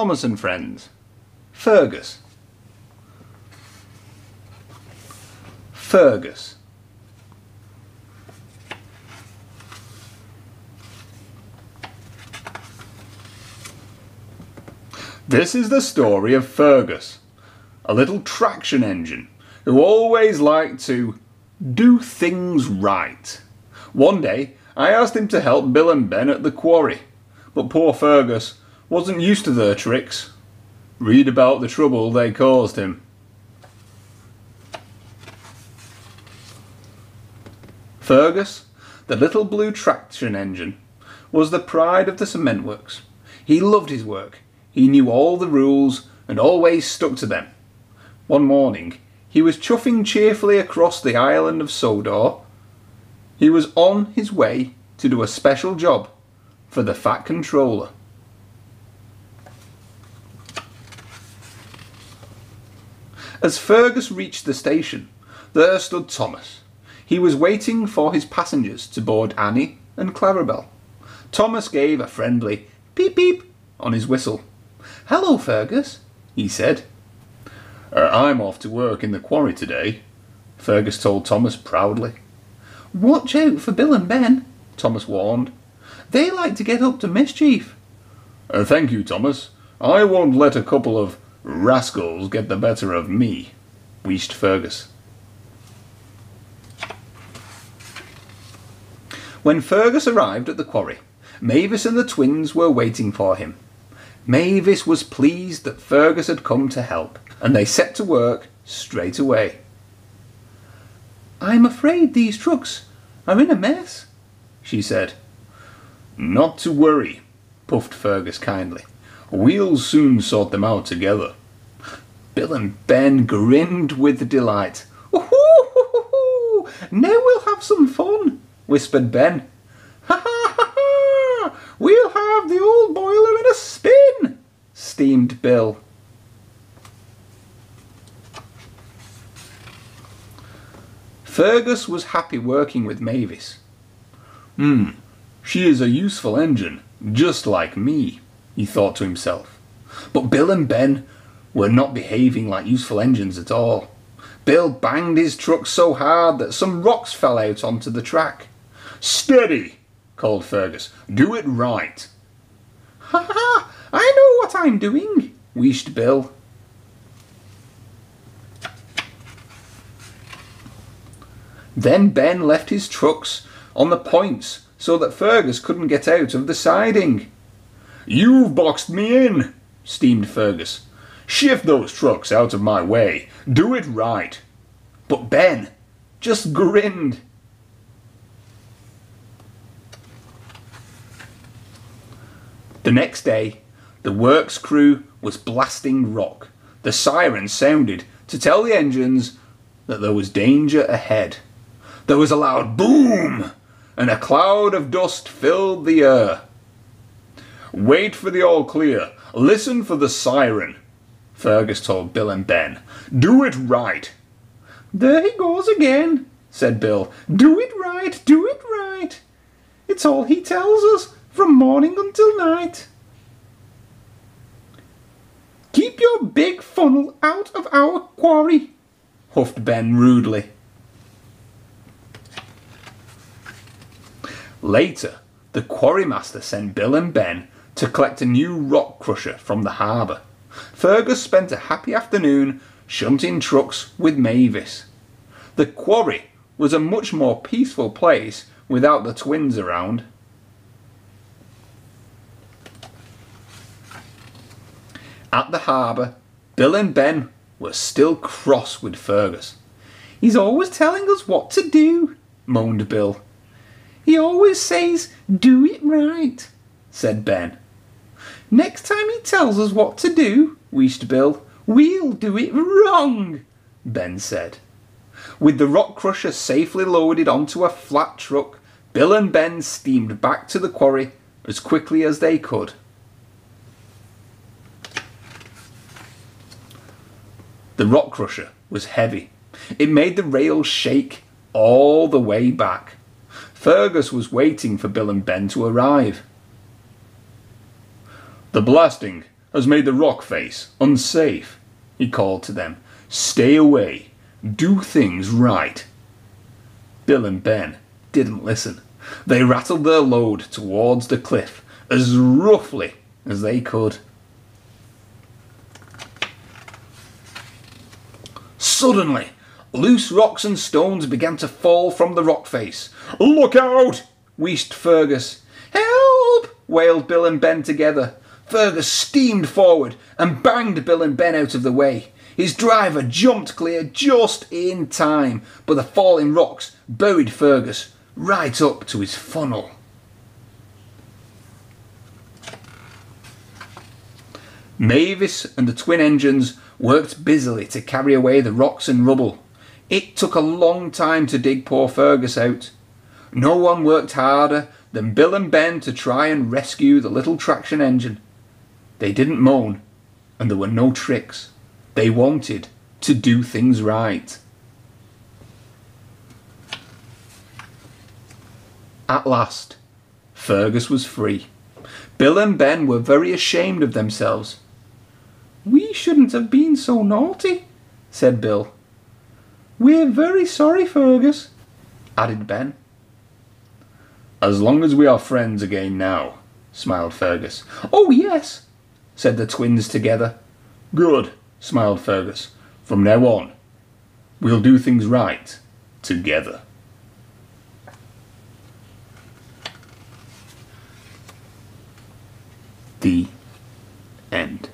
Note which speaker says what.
Speaker 1: Thomas and friends. Fergus. Fergus. This is the story of Fergus, a little traction engine who always liked to do things right. One day I asked him to help Bill and Ben at the quarry, but poor Fergus wasn't used to their tricks. Read about the trouble they caused him. Fergus, the little blue traction engine, was the pride of the cement works. He loved his work. He knew all the rules and always stuck to them. One morning, he was chuffing cheerfully across the island of Sodor. He was on his way to do a special job for the Fat Controller. As Fergus reached the station, there stood Thomas. He was waiting for his passengers to board Annie and Clarabel. Thomas gave a friendly peep peep on his whistle. "Hello, Fergus," he said. "I'm off to work in the quarry today," Fergus told Thomas proudly. "Watch out for Bill and Ben," Thomas warned. "They like to get up to mischief." "Thank you, Thomas. I won't let a couple of rascals get the better of me," wheezed Fergus. When Fergus arrived at the quarry, Mavis and the twins were waiting for him. Mavis was pleased that Fergus had come to help, and they set to work straight away. "I'm afraid these trucks are in a mess," she said. "Not to worry," puffed Fergus kindly. "We'll soon sort them out together." Bill and Ben grinned with delight. "Ooh, now we'll have some fun," whispered Ben. "Ha ha ha ha! We'll have the old boiler in a spin," steamed Bill. Fergus was happy working with Mavis. She is a useful engine, just like me," he thought to himself. But Bill and Ben were not behaving like useful engines at all. Bill banged his truck so hard that some rocks fell out onto the track. "Steady!" called Fergus. "Do it right." "Ha ha! I know what I'm doing," wheezed Bill. Then Ben left his trucks on the points so that Fergus couldn't get out of the siding. "You've boxed me in," steamed Fergus. "Shift those trucks out of my way. Do it right." But Ben just grinned. The next day, the works crew was blasting rock. The siren sounded to tell the engines that there was danger ahead. There was a loud boom, and a cloud of dust filled the air. "Wait for the all clear. Listen for the siren," Fergus told Bill and Ben. "Do it right." "There he goes again," said Bill. "Do it right, do it right. It's all he tells us from morning until night." "Keep your big funnel out of our quarry," huffed Ben rudely. Later, the quarrymaster sent Bill and Ben to collect a new rock crusher from the harbour. Fergus spent a happy afternoon shunting trucks with Mavis. The quarry was a much more peaceful place without the twins around. At the harbour, Bill and Ben were still cross with Fergus. "He's always telling us what to do," moaned Bill. "He always says, 'Do it right,'" said Ben. "Next time he tells us what to do," wheezed Bill, "we'll do it wrong," Ben said. With the rock crusher safely loaded onto a flat truck, Bill and Ben steamed back to the quarry as quickly as they could. The rock crusher was heavy. It made the rails shake all the way back. Fergus was waiting for Bill and Ben to arrive. "The blasting has made the rock face unsafe," he called to them. "Stay away. Do things right." Bill and Ben didn't listen. They rattled their load towards the cliff as roughly as they could. Suddenly, loose rocks and stones began to fall from the rock face. "Look out!" wheezed Fergus. "Help!" wailed Bill and Ben together. Fergus steamed forward and banged Bill and Ben out of the way. His driver jumped clear just in time, but the falling rocks buried Fergus right up to his funnel. Mavis and the twin engines worked busily to carry away the rocks and rubble. It took a long time to dig poor Fergus out. No one worked harder than Bill and Ben to try and rescue the little traction engine. They didn't moan, and there were no tricks. They wanted to do things right. At last, Fergus was free. Bill and Ben were very ashamed of themselves. "We shouldn't have been so naughty," said Bill. "We're very sorry, Fergus," added Ben. "As long as we are friends again now," smiled Fergus. "Oh, yes," said the twins together. "Good," smiled Fergus. "From now on, we'll do things right together." The end.